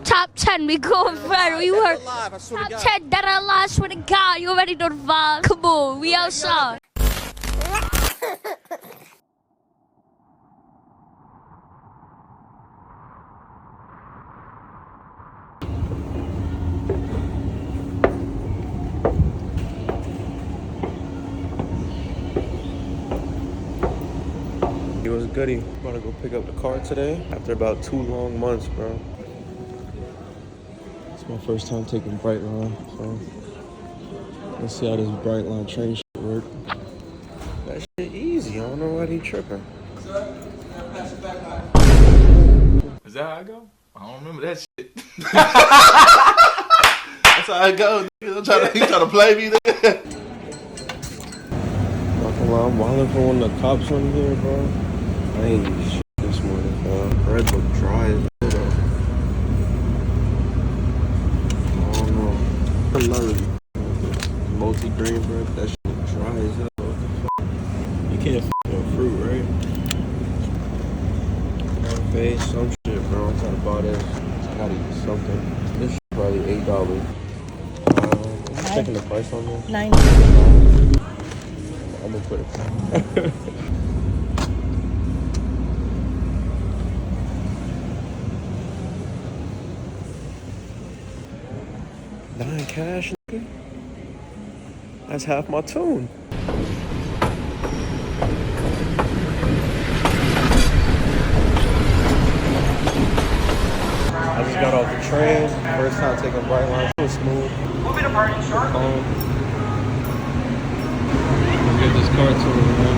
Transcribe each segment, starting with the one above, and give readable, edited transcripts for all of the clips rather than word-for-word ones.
Top 10, we going further. We were top 10 dead or alive. I swear to God, you already know the vibe. Come on, we outside. It was goody. About to go pick up the car today after about 2 long months, bro. It's my first time taking Brightline, so let's see how this Brightline train shit work. That shit easy. I don't know why they tripping. Is that how I go? I don't remember that shit. That's how I go. He trying to play me there. Not gonna lie, I'm wilding for when the cops on here, bro. I ain't eat shit this morning, fam. Bread look dry as hell, though. I don't know. I love it. Multi-grain bread, that shit look dry as hell. What the fuck? You can't f on fruit, right? Face, some shit, bro. I'm trying to buy this. I gotta eat something. This shit probably $8. I'm checking the price on this. $9. I'm gonna put it. $9 cash, nigga? That's half my tune. I just got off the train. First time taking Brightline. It was smooth. We'll be departing shortly. Get this car tuned, man.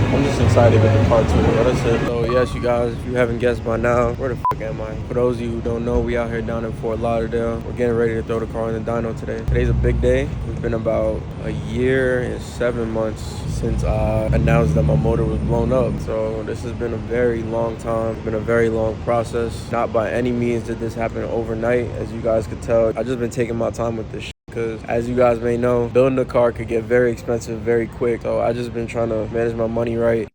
I'm just excited to get the car tuned. That's it. So yes, you guys, if you haven't guessed by now, where the fuck am I? For those of you who don't know, we out here down in Fort Lauderdale. We're getting ready to throw the car in the dyno today. Today's a big day. It's been about a year and 7 months since I announced that my motor was blown up. So this has been a very long time. It's been a very long process. Not by any means did this happen overnight. As you guys could tell, I've just been taking my time with this shit. Because as you guys may know, building a car could get very expensive very quick. So I just been trying to manage my money right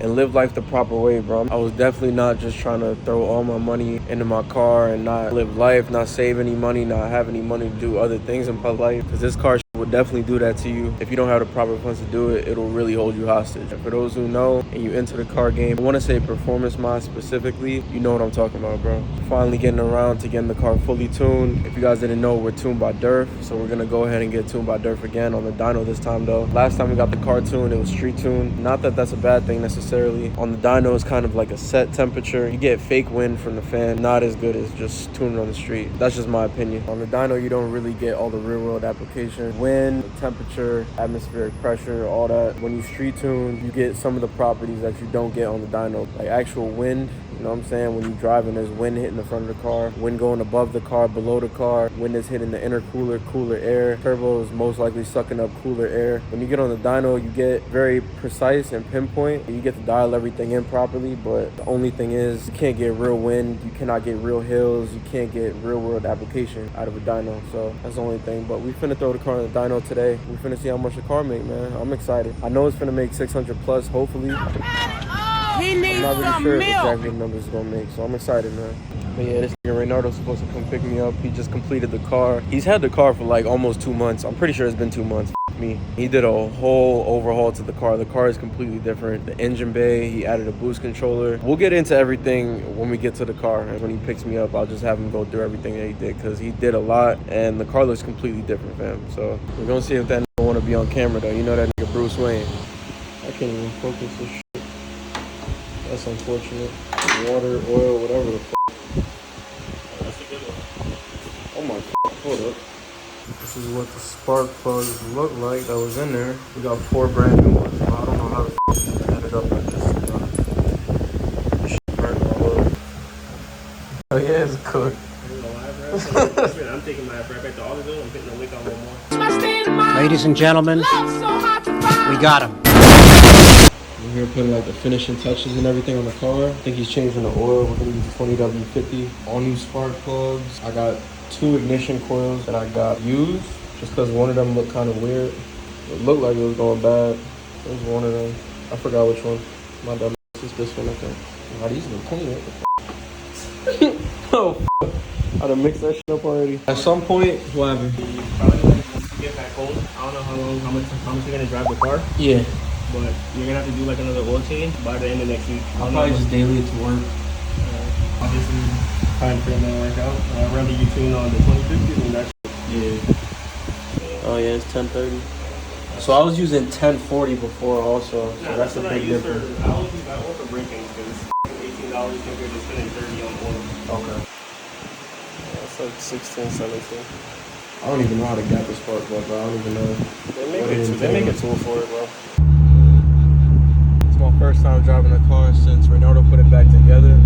and live life the proper way, bro. I was definitely not just trying to throw all my money into my car and not live life, not save any money, not have any money to do other things in my life. Because this car would definitely do that to you. If you don't have the proper funds to do it, it'll really hold you hostage. And for those who know and you into the car game, I want to say performance mod specifically, you know what I'm talking about, bro. Finally getting around to getting the car fully tuned. If you guys didn't know, we're tuned by Durf, so we're gonna go ahead and get tuned by Durf again on the dyno this time though. Last time we got the car tuned, it was street tuned. Not that that's a bad thing necessarily. On the dyno, it's kind of like a set temperature. You get fake wind from the fan, not as good as just tuning on the street. That's just my opinion. On the dyno, you don't really get all the real world applications. Wind, the temperature, atmospheric pressure, all that. When you street tune, you get some of the properties that you don't get on the dyno, like actual wind. You know what I'm saying? When you're driving, there's wind hitting the front of the car, wind going above the car, below the car, wind is hitting the intercooler, cooler air. Turbo is most likely sucking up cooler air. When you get on the dyno, you get very precise and pinpoint. You get to dial everything in properly, but the only thing is you can't get real wind, you cannot get real hills, you can't get real world application out of a dyno. So that's the only thing. But we finna throw the car in the dyno today. We finna see how much the car make, man. I'm excited. I know it's finna make 600 plus, hopefully. I'm not really sure exactly what numbers it's gonna make, so I'm excited, man. But yeah, this nigga Reynardo's supposed to come pick me up. He just completed the car. He's had the car for like almost 2 months. I'm pretty sure it's been 2 months. Me. He did a whole overhaul to the car. The car is completely different. The engine bay, he added a boost controller. We'll get into everything when we get to the car. And when he picks me up, I'll just have him go through everything that he did, because he did a lot and the car looks completely different, fam. So we're gonna see if that nigga wanna be on camera though. You know that nigga Bruce Wayne. I can't even focus this shit. That's unfortunate. Water, oil, whatever the f***. That's a good one. Oh my god, hold up. This is what the spark plugs look like that was in there. We got 4 brand new ones. I don't know how the f*** it ended up like this. This shit burnt all over. Oh yeah, it's cooked. I'm taking my bread back to AutoZone. I'm putting the wick on one more. Ladies and gentlemen, we got him. We're here putting like the finishing touches and everything on the car. I think he's changing the oil. We're gonna use the 20W50. All new spark plugs. I got 2 ignition coils that I got used just because one of them looked kind of weird. It looked like it was going bad. It was one of them. I forgot which one. My dumb is this one, I think. Wow, these look clean. What the f***? Oh, f***. I done mixed that shit up already. At some point, what happened? Probably once you get back home, I don't know how much you're gonna drive the car, Yeah. but you're gonna have to do like another oil change by the end of next week. I'll probably just daily it to work. Obviously, time frame don't work out. I'd rather you tune on the 2050 than that shit. Yeah. Oh yeah, it's 1030. So I was using 1040 before also, so that's a big difference. I always use that oil for braking because it's $18 compared to spending $30 on oil. Okay. Yeah, it's like 16, 17. I don't even know how to gap this part, bro. I don't even know. They make a tool for it, bro. It's my first time driving a car since Renato put it back together.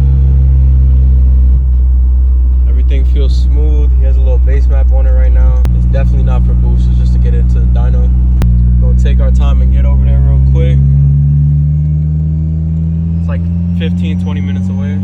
Everything feels smooth. He has a little bass map on it right now. It's definitely not for boost. It's just to get into the dyno. Gonna take our time and get over there real quick. It's like 15-20 minutes away.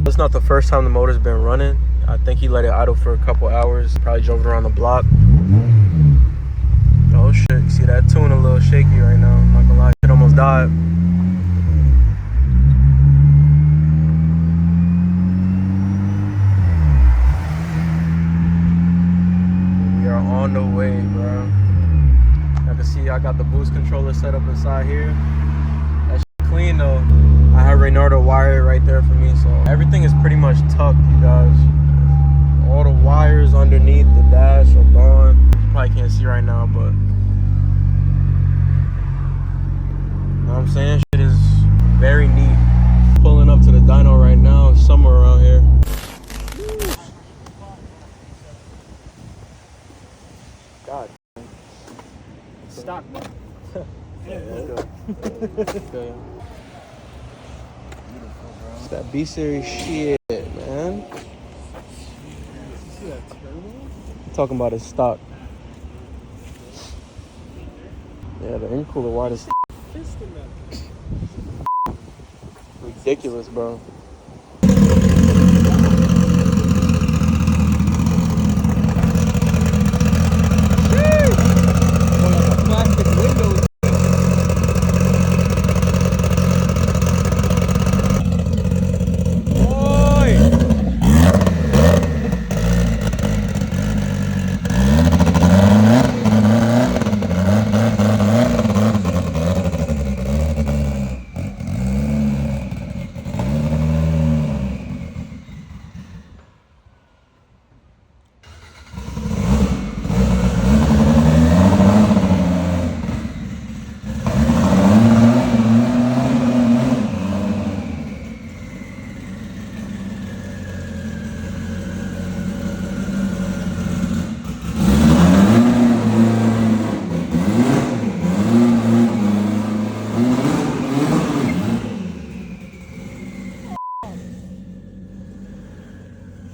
It's not the first time the motor's been running. I think he let it idle for a couple hours. Probably drove it around the block. Oh shit, you see that tune a little shaky right now. I'm not gonna lie, it almost died. We are on the way, bro. I can see I got the boost controller set up inside here. That shit clean though. I have Reynardo wire right there for me, so everything is pretty much tucked, you guys. All the wires underneath the dash are gone. You probably can't see right now, but you know what I'm saying? Shit is very neat. Pulling up to the dyno right now, somewhere around here. God. Stop, bro. Yeah, let's go. Let's go. It's that B-Series shit, man. Talking about his stock. Yeah, the intercooler wide is ridiculous, bro.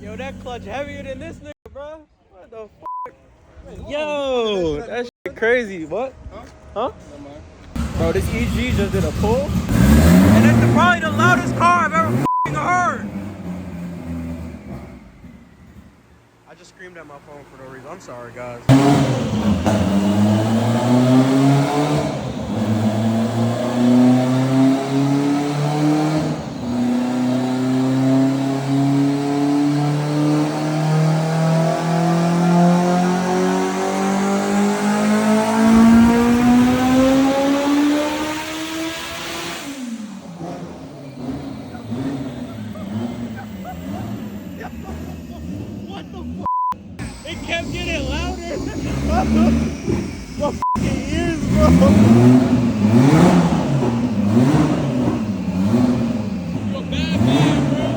Yo, that clutch heavier than this nigga, bro. What the fuck? Yo, that shit crazy. What? Huh? Bro, this EG just did a pull. And it's probably the loudest car I've ever f***ing heard. I just screamed at my phone for no reason. I'm sorry, guys. Kept getting louder. My fucking ears, bro. You're a bad man, bro.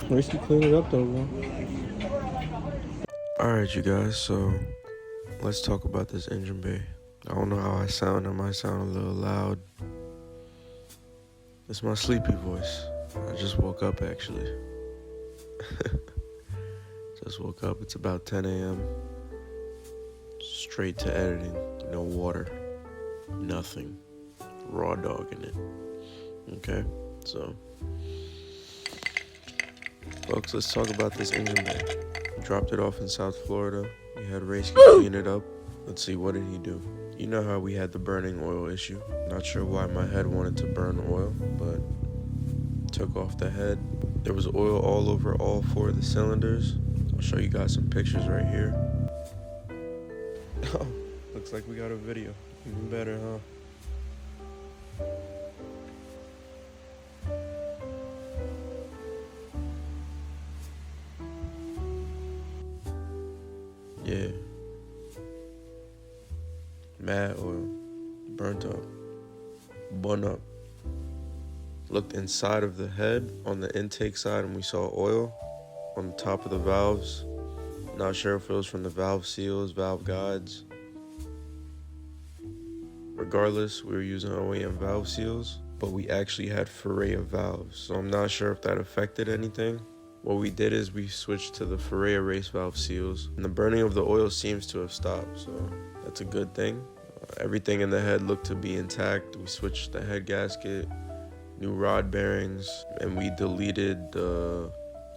At least you clean it up though, bro. Alright, you guys, so let's talk about this engine bay. I don't know how I sound. I might sound a little loud. It's my sleepy voice. I just woke up, actually. Just woke up. It's about 10 a.m. Straight to editing. No water. Nothing. Raw dog in it. Okay, so folks, let's talk about this engine bay. We dropped it off in South Florida. We had Race clean it up. Let's see, what did he do? You know how we had the burning oil issue. Not sure why my head wanted to burn oil, but took off the head. There was oil all over all 4 of the cylinders. I'll show you guys some pictures right here. Oh, looks like we got a video. Even better, huh? Yeah. Mad oil. Burnt up. Bun up. Looked inside of the head on the intake side and we saw oil on the top of the valves. Not sure if it was from the valve seals, valve guides. Regardless, we were using OEM valve seals, but we actually had Ferrea valves. So I'm not sure if that affected anything. What we did is we switched to the Ferrea race valve seals, and the burning of the oil seems to have stopped, so that's a good thing. Everything in the head looked to be intact. We switched the head gasket, new rod bearings, and we deleted the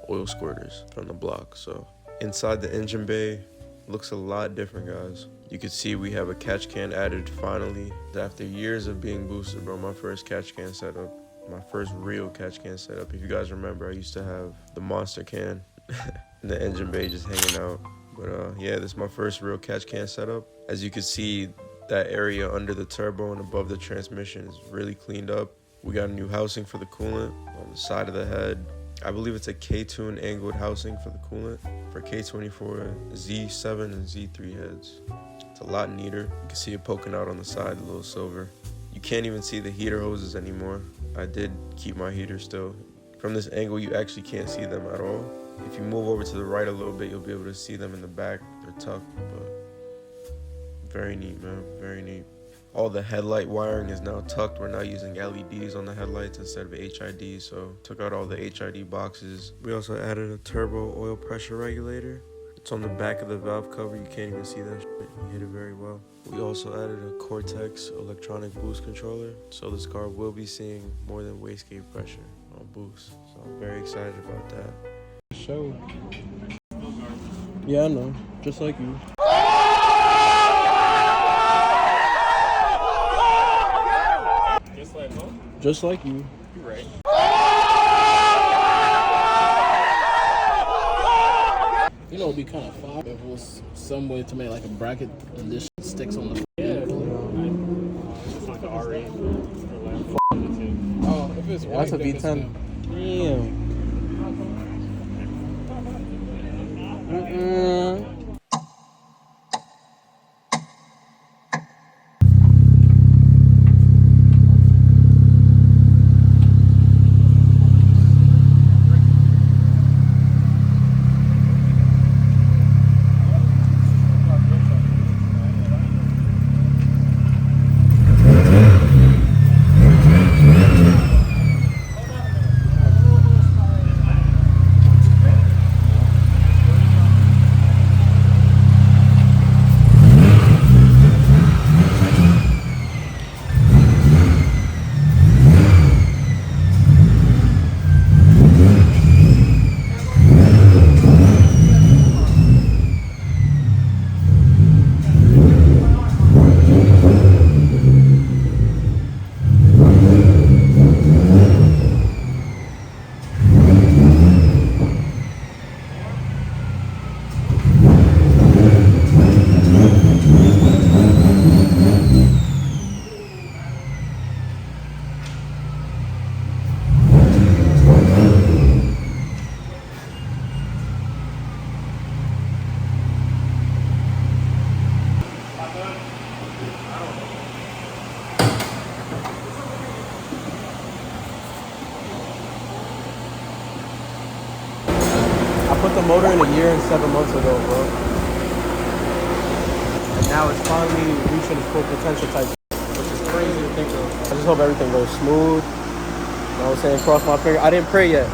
oil squirters from the block. So inside the engine bay looks a lot different, guys. You can see we have a catch can added finally. After years of being boosted, bro, my first catch can setup. My first real catch can setup. If you guys remember, I used to have the monster can in the engine bay just hanging out. But yeah, this is my first real catch can setup. As you can see, that area under the turbo and above the transmission is really cleaned up. We got a new housing for the coolant on the side of the head. I believe it's a K-tune angled housing for the coolant for K24, Z7, and Z3 heads. It's a lot neater. You can see it poking out on the side, a little silver. You can't even see the heater hoses anymore. I did keep my heater still. From this angle, you actually can't see them at all. If you move over to the right a little bit, you'll be able to see them in the back. They're tucked, but very neat, man, very neat. All the headlight wiring is now tucked. We're now using LEDs on the headlights instead of HID, so took out all the HID boxes. We also added a turbo oil pressure regulator. It's on the back of the valve cover. You can't even see that shit. You hit it very well. We also added a Cortex electronic boost controller, so this car will be seeing more than wastegate pressure on boost. So I'm very excited about that. Show. Yeah, I know. Just like you. Just like you. You're right. You know, it'd be kind of fun if it was some way to make like a bracket and this shit sticks on the. Yeah. It's like the RE. Oh, if it's white, That's a V10. Damn. put the motor in 1 year and 7 months ago, bro. And now it's finally reaching its full potential type, which is crazy to think of. I just hope everything goes smooth. You know what I'm saying? Cross my finger. I didn't pray yet.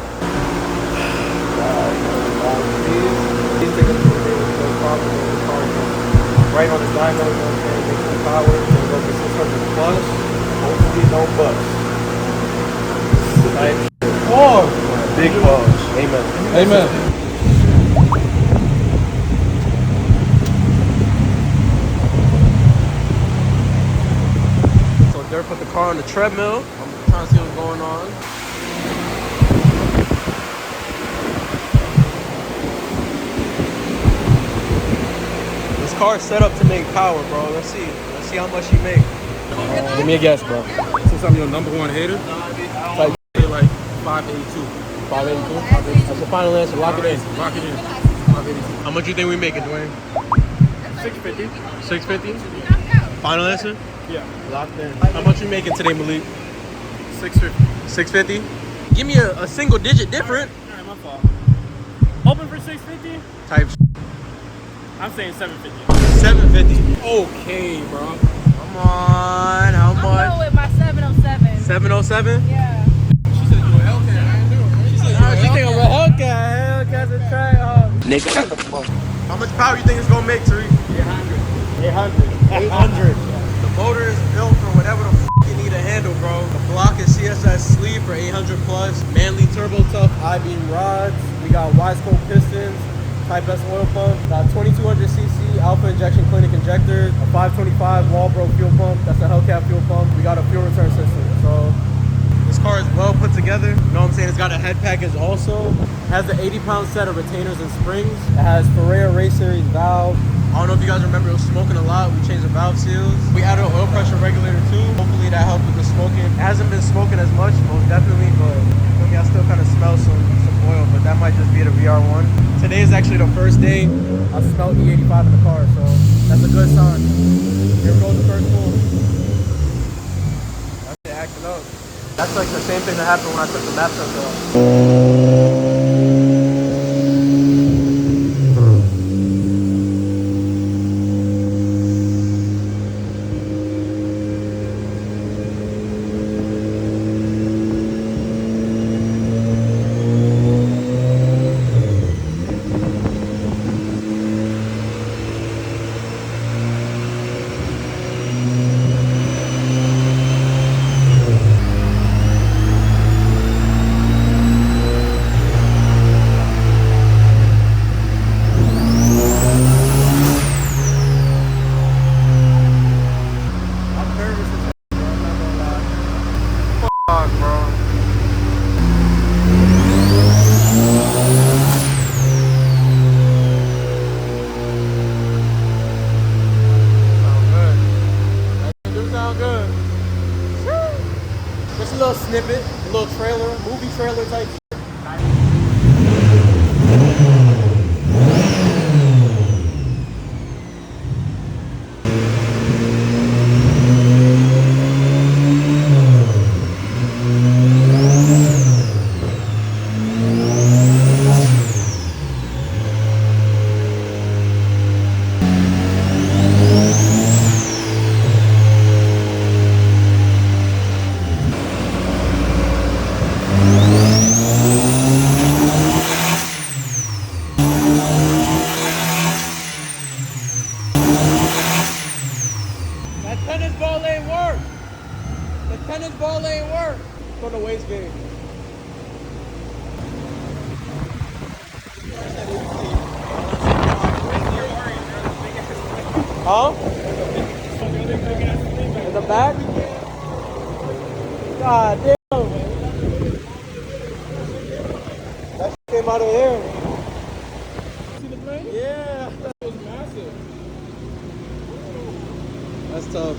These niggas no problem with the car. Right on the dyno, you know what I'm saying? Make some power. Gonna go for 600 plus. Hopefully no bust. Like, pause. Big pause. Amen. Amen. So Dirk put the car on the treadmill. I'm trying to see what's going on. This car is set up to make power, bro. Let's see. Let's see how much you make. Give me a guess, bro. Since I'm your number one hater, Like, say like 582. 582. That's the final answer. Lock it in. Lock it in. 582. How much you think we making, Dwayne? 650. 650. Final answer. Yeah. Locked in. How much you making today, Malik? 650. 650. Give me a single digit different. Alright, my fault. Hoping for 650? Type. I'm saying 750. 750. Okay, bro. Come on. How I'm much? going with my 707. 707. Yeah. She said you a Hellcat. I ain't doing it. She said you a She think I'm a Hellcat. Hellcat's a track. Nigga, shut the fuck. How much power you think it's gonna make, Tariq? 800. The motor is built for whatever the f you need to handle, bro. The block is CSS sleeve for 800 plus. Manly turbo tough I-beam rods. We got wide-scope pistons. Type S oil pump. Got 2200cc alpha injection clinic injectors. A 525 Walbro fuel pump. That's a Hellcat fuel pump. We got a fuel return system. So this car is well put together. You know what I'm saying? It's got a head package also. It has an 80-pound set of retainers and springs. It has Ferrari race series valve. I don't know if you guys remember, it was smoking a lot. We changed the valve seals. We added an oil pressure regulator too. Hopefully that helped with the smoking. It hasn't been smoking as much, most definitely, but I mean, I still kind of smell some oil, but that might just be the VR1. Today is actually the first day I smelled E85 in the car, so that's a good sign. Here goes the first pull. That's it, acting up. That's like the same thing that happened when I took the map sensor off. Snippet, a little trailer, movie trailer type shit. On the waist game. Huh? In the back? God damn. That shit came out of here. See the plane? Yeah. That was massive. That's tough.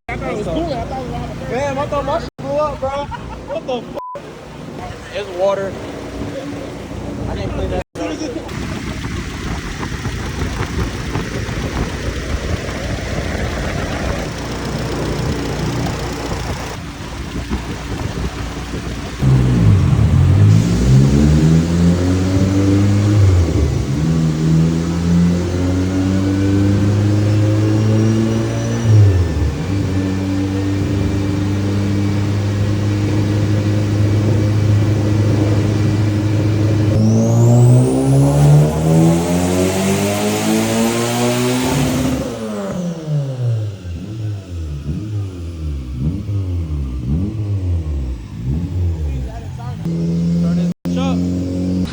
I thought it was cool. I thought it was out of there. Damn, I thought my shit blew up, bro. What the fuck? It's water. I didn't clean that.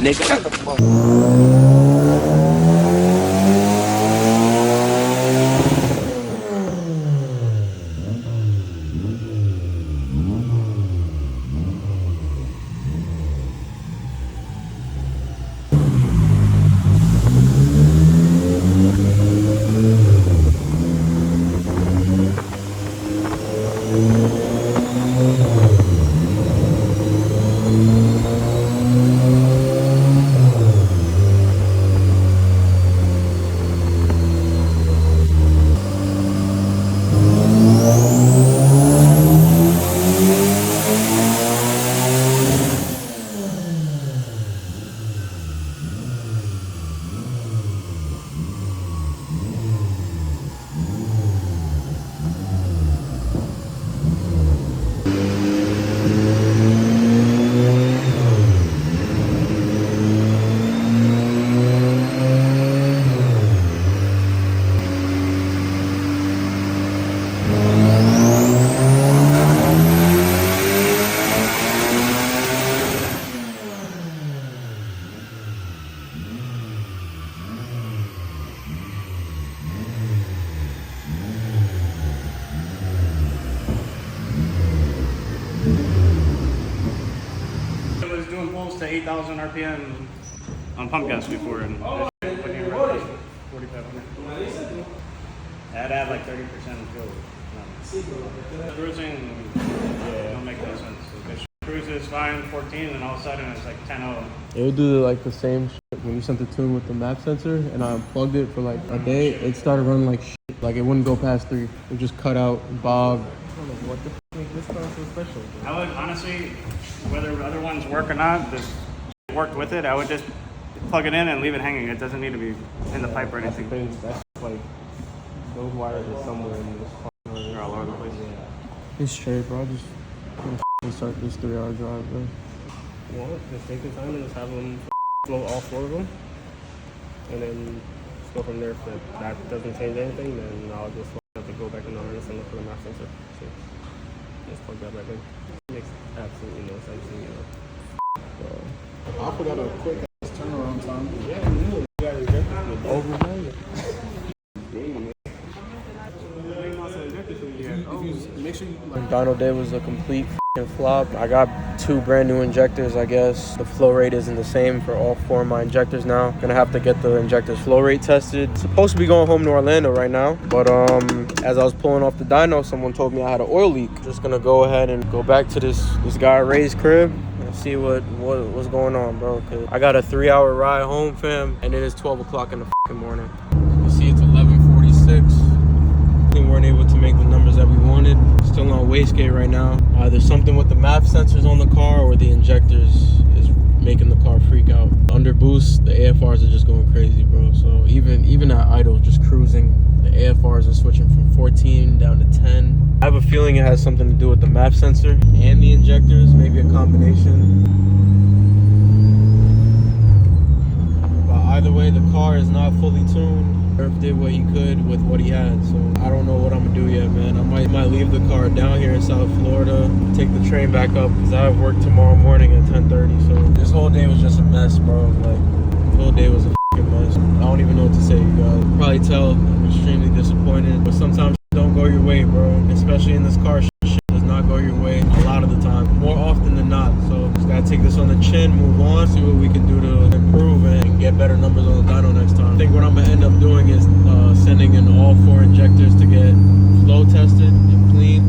nigga. Shut the fuck. Doing pulls to 8,000 RPM on pump gas before, and this shit put you around 4,500. I'd add like 30% of fuel. No. Cruising, yeah, don't make no sense. Because cruises fine, 14, and all of a sudden it's like 10-0. It would do like the same shit when you sent the tune with the map sensor, and I unplugged it for like a day. It started running like shit. Like it wouldn't go past 3. It would just cut out and bog. I don't know what the f makes this car so special. I would honestly, whether other ones work or not, this worked with it. I would just plug it in and leave it hanging. It doesn't need to be in the pipe or anything. That's like those wires are somewhere in this car. They're all over the place. It's straight, bro. Just start this 3-hour drive, bro. Well, just take the time and just have them float all 4 of them, and then just go from there. If that doesn't change anything, then I'll just have to go back in the harness and look for the map sensor. So just plug that back in. It makes absolutely no sense to me. I forgot a quick ass turnaround time. Yeah, you got rejected Overnight. Make sure you like. Dyno Day was a complete f***ing flop. I got 2 brand new injectors, I guess. The flow rate isn't the same for all 4 of my injectors now. Gonna have to get the injectors flow rate tested. Supposed to be going home to Orlando right now, but as I was pulling off the dyno, someone told me I had an oil leak. Just gonna go ahead and go back to this guy Ray's crib and see what's going on, bro. Cause I got a 3-hour ride home, fam, and it is 12 o'clock in the f***ing morning. You see, it's 11:46. We weren't able to make the numbers that we wanted. Still on wastegate right now. There's something with the map sensors on the car, or the injectors is making the car freak out. Under boost, the AFRs are just going crazy, bro. So even at idle, just cruising, the AFRs are switching from 14 down to 10. I have a feeling it has something to do with the map sensor and the injectors, maybe a combination. But either way, the car is not fully tuned. Irv did what he could with what he had, so I don't know what I'm gonna do yet, man. I might leave the car down here in South Florida, take the train back up, because I have work tomorrow morning at 10:30. So this whole day was just a mess, bro. Like, the whole day was a f***ing mess. I don't even know what to say, you guys. You probably tell I'm extremely disappointed, but sometimes don't go your way, bro. Especially in this car, shit does not go your way a lot of the time, more often than not. So just gotta take this on the chin, move on, see what we can do to improve and get better numbers on the dyno next time. I think what I'm gonna end up doing is sending in all 4 injectors to get flow tested and clean.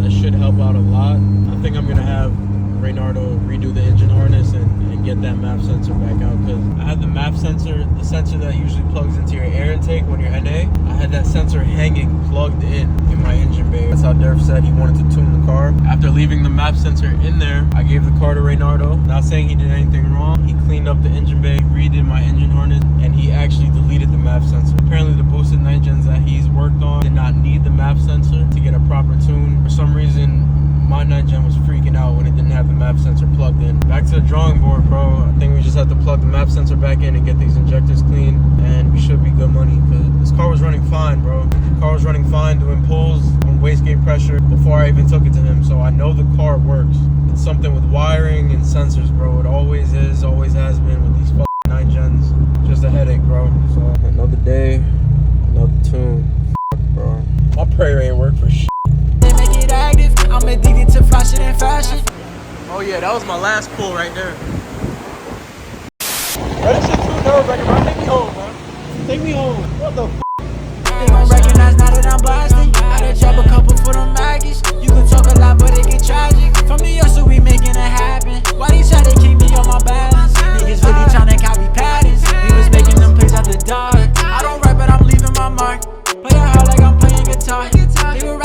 That should help out a lot. I think I'm gonna have Reynardo redo the engine harness and get that map sensor back out, because I had the map sensor, the sensor that usually plugs into your air intake when you're NA. I had that sensor hanging plugged in my engine bay. That's how Durf said he wanted to tune the car. After leaving the map sensor in there, I gave the car to Reynardo. Not saying he did anything wrong. He cleaned up the engine bay, redid my engine harness, and he actually deleted the map sensor. Apparently the boosted night gens that he's worked on did not need the map sensor to get a proper tune. For some reason, my night gen was freaking out when it didn't have the map sensor plugged in. Back to the drawing board, bro. I think we just have to plug the map sensor back in and get these injectors clean, and we should be good money, because this car was running fine, bro. The car was running fine, doing pulls on wastegate pressure before I even took it to him, so I know the car works. It's something with wiring and sensors, bro. It always is, always has been with these fucking 9 gens. Just a headache, bro. So another day, another tune. Fuck, bro. My prayer ain't work for shit. They make it active. I'm addicted to flashing and fashion. Oh yeah, that was my last pull right there. Bro, this shit too nerve-wracking, bro. Take me home, man. Take me home. What the f***? They gon' recognize now that I'm blasting. Gotta drop a couple for them maggots. You can talk a lot, but it get tragic. From New York, so we making it happen. Why they try to keep me on my balance? Niggas really tryna copy patterns. We was making them plays at the dark. I don't rap, but I'm leaving my mark. Play it hard like I'm playing guitar. They were